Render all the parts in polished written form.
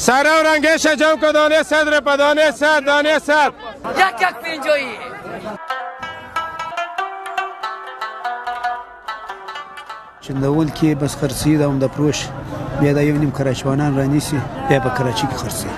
سر و رنگش جمع که دانه صدر پا دانه صد یک پینجایی چندول کې بس خرڅي دا هم د پروش بیا دا یو نیم کراچوانان رانیسي بیا په کراچي کې خرڅي.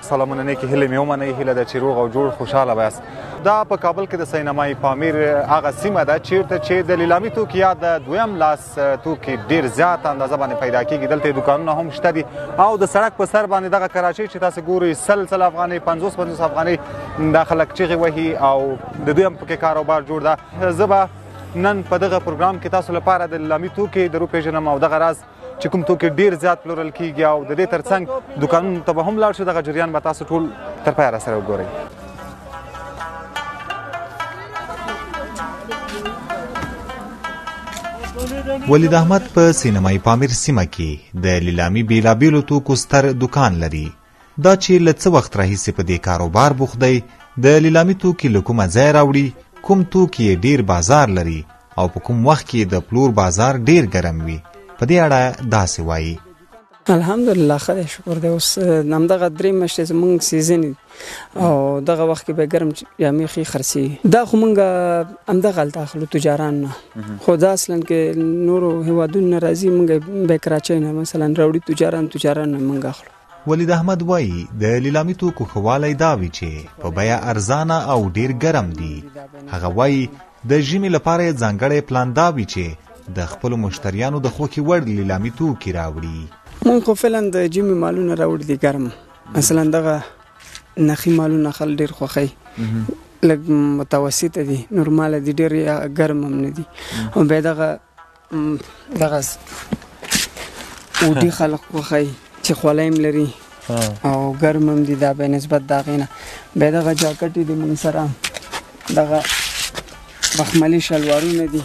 سلامونه نیکی هیله مې ومنئ هیله ده چې روغ او جوړ خوشحاله بیاست. دا په کابل کې د سینمای پامیر هغه سیمه ده چیرته چې د لیلامي توکي یا د دویم لاس توکي ډیر زیات اندازه باندې پیدا کیږي. دلته دوکانونه هم شته دي او د سړک په سر باندې دغه کراچۍ چې تاسو ګورئ 100 افغانۍ 50 افغانۍ دا خلک چیغې وهي او د دویم پکې کاروبار جوړ ده. زه به نن په دغه پروګرام کې تاسو لپاره د لیلامي توکي در وپېژنم او دغه راز چې کوم توکي ډیر زیات پلورل کیږي او د دې ترڅنګ دوکانونو ته به هم لاړ شو. دغه جریان به تاسو ټول تر پایه راسره وګورئ. ولید احمد په سینمای پامیر سیمه کې د لیلامي بیلابیلو توکو ستر دکان لري. دا چې له څه وخت راهیسې په دې کاروبار بوخت دی. د لیلامي توکي له کومه ځای راوړي، کوم توکي ډیر بازار لري او په کوم وخت کې د پلور بازار ډیر ګرم وي، په دې اړه داسې وایي. الحمدلله خدای شکر دی. اوس همدغه درې میاشتې زموږ سیزن او دغه وخت کې به ګرم جامې ښې خرڅېږي. دا خو موږ همدغه هلته اخلو تجاران نه، خو دا اصلا کې نورو هېوادونو نه راځي موږ به کراچۍ نه مثلا راوړي تجاران نه موږ اخلو. ولید احمد وایي د لیلامي توکو ښه والی دا وي چې په بیه ارزانه او ډیر ګرم دي. هغه وایي د ژمي لپاره یې ځانګړی پلان دا وي چې د خپلو مشتریانو د خوښې وړ لیلامي توکي راوړي. مونږ خو فعلا د ژمي مالونه راوړي دي ګرم، مثلا دغه نخي مالونه خلک ډېر خوښوي، لږ متوسطه دي، نورماله دي، ډېر ګرم هم نه دي. او بیا دغه اوډي خلک خوښوي چې خوله هم لري او ګرم هم دي، دا به نسبت د هغې نه. بیا دغه جاکټې دي مونږ سره، دغه بخملي شلوارونه دي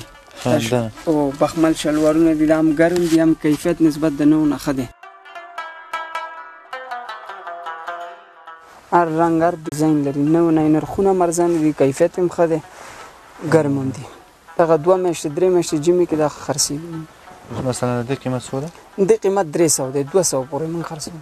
او بخمل شلوارونه دي، دا هم ګرم دي، هم کیفیت نسبت د نوو نه ښه دی. هر رنګ هر ډیزاین لري، نو نه نرخونه هم ارزانه دي، کیفیت هم ښه دی، ګرم هم دي. دغه 2 میاشتې 3 میاشتې ژمي کې دا خرڅېږي. مثلا د دې قیمت څو ده؟ د قیمت 300 دی، 200 پورې موږ خرڅوو.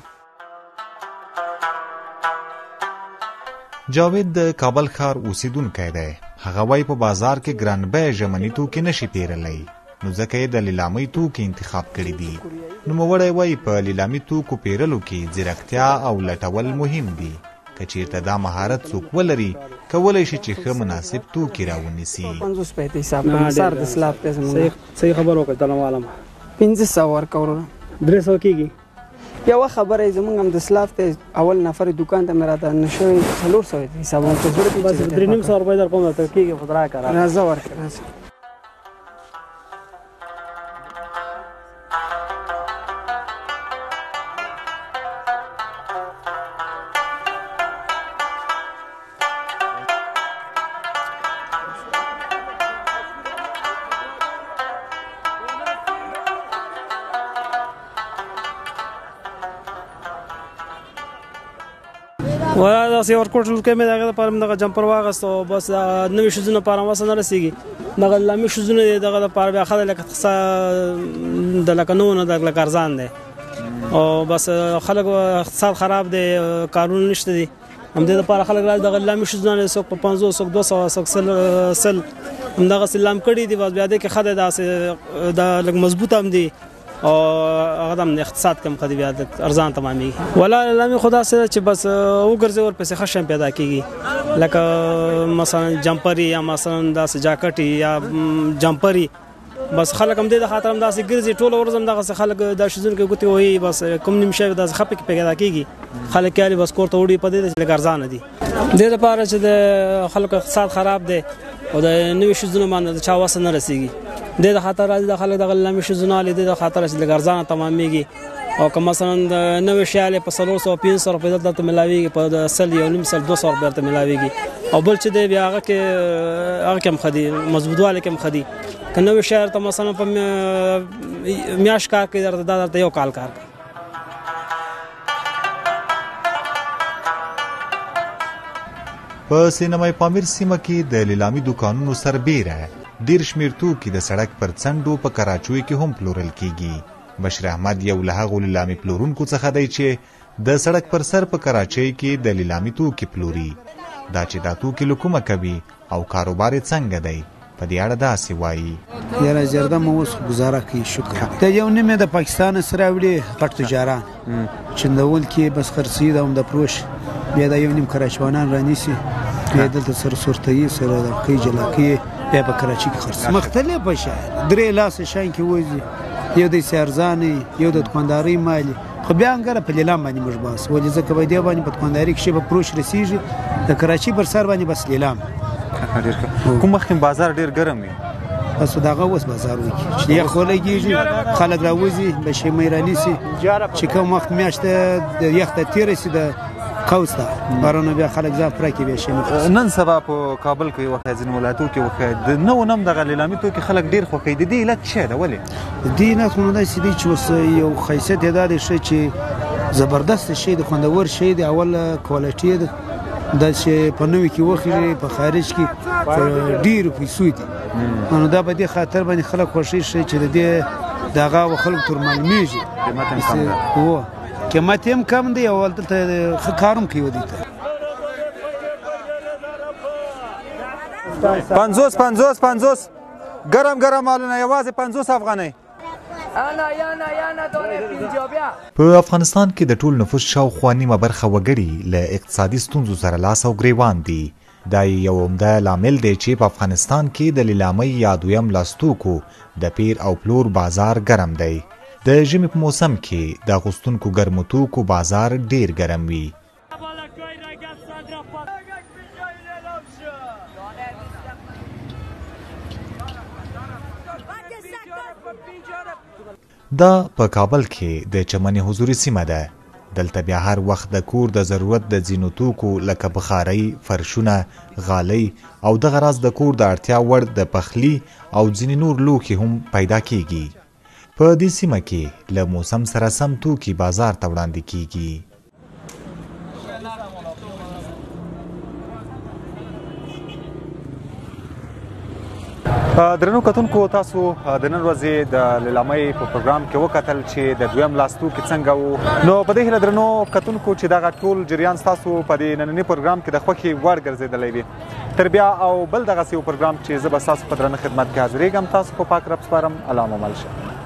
جاوید د کابل ښار اوسیدونکی دی. هغه وایي په بازار کې ګران بیه ژمني توکي نشي پیرلی، نو ځکه یې د لیلامۍ توکي انتخاب کړي دي. نوموړی وایي په لیلامي توکو پیرلو کې ځیرکتیا او لټول مهم دي. که چیرته دا مهارت څوک ولري، کولی شي چې ښه مناسب توکي راونیسي. 50 په حساب باندې سر د سلاب ته زموږ صحیح خبر وکړه دلوالم 1500 ورکوړو 300 کېږي. یو خبره زمونږ هم د سلاف ته اول نفر دکان ته مې راته نشوي 400 دي حساب ته ضرورت بس 300 روپۍ در کوم ته کېږي خدای کرا راځه ورکړه راځه. ولا دا سی ورکوټ لکه مې دغه پر دغه جمپر واغست او بس نوې شوزونه پر واسه نه رسیږي دغه لامي شوزونه دغه پر بیا خدای لکه څه د لکه نو نه دغه کارزان دي او بس خلک اقتصاد خراب دي قانون نشته دي هم دې لپاره خلک راځي دغه لامي شوزونه سو په 500 سو 200 سل هم دغه سلام کړي دي بس بیا دې کې خدای داسې د لګ مضبوط هم دي او هغه د اقتصاد کم خدي بیا ارزان تمامي ولا لامي خدا سره چې بس وګرځي ور پسې خشم پیدا کیږي لکه مثلا جمپری یا مثلا داس جاکټ یا جمپری بس خلک هم دې خاطر هم داسې ګرځي ټول ورځم دغه خلک د شوزون کې ګوتې وي بس کوم نیم شي داسې خپې پیدا کیږي خلک یالي بس کوړه وړي په دې چې ارزان دي دې لپاره چې د خلکو اقتصاد خراب دي او د نوې شوزونه باندې چا واسه نه رسیږي د خاطر راځي د خلک د لامي شوزونه لید د خاطر چې د ارزان تماميږي او که مثلا د نوې شاله په 300 500 روپۍ دلته ملاويږي په د سل یو نیم سل 200 روپۍ ته ملاويږي او بل چې دی بیا هغه کم خدي مضبوطواله کم خدي کنه نوې شهر ته مثلا په میاش کار کې درته یو کال کار په سینمای پامیر سیمه کې د لیلامي دکانونو سربیره ډیر شمیر توکي د سړک پر څنډو په کراچیو کې هم پلورل کیږي. بشیر احمد یو له هغو لیلامي پلورونکو څخه دی چې د سړک پر سر په کراچۍ کې د لیلامي توکي پلوري. دا چې دا توکي له کومه کوي او کاروبار یې څنګه دی په دې اړه داسې وایي. یاره زرده مو اوس ګزاره کوي شکر د یو نیم د پاکستان سره راوړي غټ تجاران چندول کې بس خرڅي د هم د فروش بیا د یو نیم کراچوانان رانیسي بیا دلته سره سورتي سره د قی جلاکي بیا په کراچي کې خرڅ مختلف شي درې لاس شان کې وځي یو د سیارزاني یو د دکانداري مالي خو بیا انګره په لیلام باندې موږ باس ولې ځکه به دی باندې په دکانداري کې شی په فروش رسیږي د کراچي پر سر باندې بس لیلام کوم وخت بازار ډیر ګرم وي بس دغه اوس بازار وي چې یخ ولګیږي خلک راوځي به شي میرانیسي چې کوم وخت میاشته د یخ ته تیر سي د قوس ته بارونه بیا خلک ځان پرکې بیا شي. نن سبا په کابل کې وخت ځین ولایتو کې وخت د نو نم د لیلامي توکي خلک ډیر خوښي د دې علت څه ده ولې دې نه خو نه سي چې اوس یو خیسیت ادا دي شي چې زبردست شي د خوندور شي د اول کوالټي ده د چې په نوې کې وخی په خارج کې ډیر پیسې دي نو دا به د خاطر باندې خلک خوشي شي چې د دې دغه خلک تر معلومیږي قیمت هم کم ده قیمت هم کم دی او دلته کارم کوي دي 50 ګرم مالونه یوازې 50 افغانۍ. په افغانستان کې د ټول نفوس شاوخوا نیمه برخه وګړي له اقتصادي ستونزو سره لاس او ګریوان دي. دا یو عمده لامل دی چې په افغانستان کې د لیلامۍ یا دویم لاس توکو د پیر او پلور بازار ګرم دی. د ژمي په موسم کې د اغوستونکو ګرمو توکو بازار ډیر ګرم وي. دا په کابل کې د چمن حضوري سیمه ده. دلته بیا هر وخت د کور د ضرورت د ځینو توکو لکه بخارۍ، فرشونه، غالۍ او دغه راز د کور د اړتیا وړ د پخلي او ځینې نور لوښي هم پیدا کیږي. په دې سیمه کې له موسم سره سم توکي بازار ته وړاندې کیږي. درنو کتونکو تاسو د نن ورځې د لیلامۍ په پروګرام کې وکتل چې د دویم لاس توکي څنګه وو. نو په دې هیله درنو کتونکو چې دغه ټول جریان ستاسو په دې ننني پروګرام کې د خوښې وړ ګرځېدلی وي. تر بیا او بل دغسې یو پروګرام چې زه به ستاسو په درنه خدمت کې حاضرېږم تاسو په پاک رب سپارم. الله مو مل شه.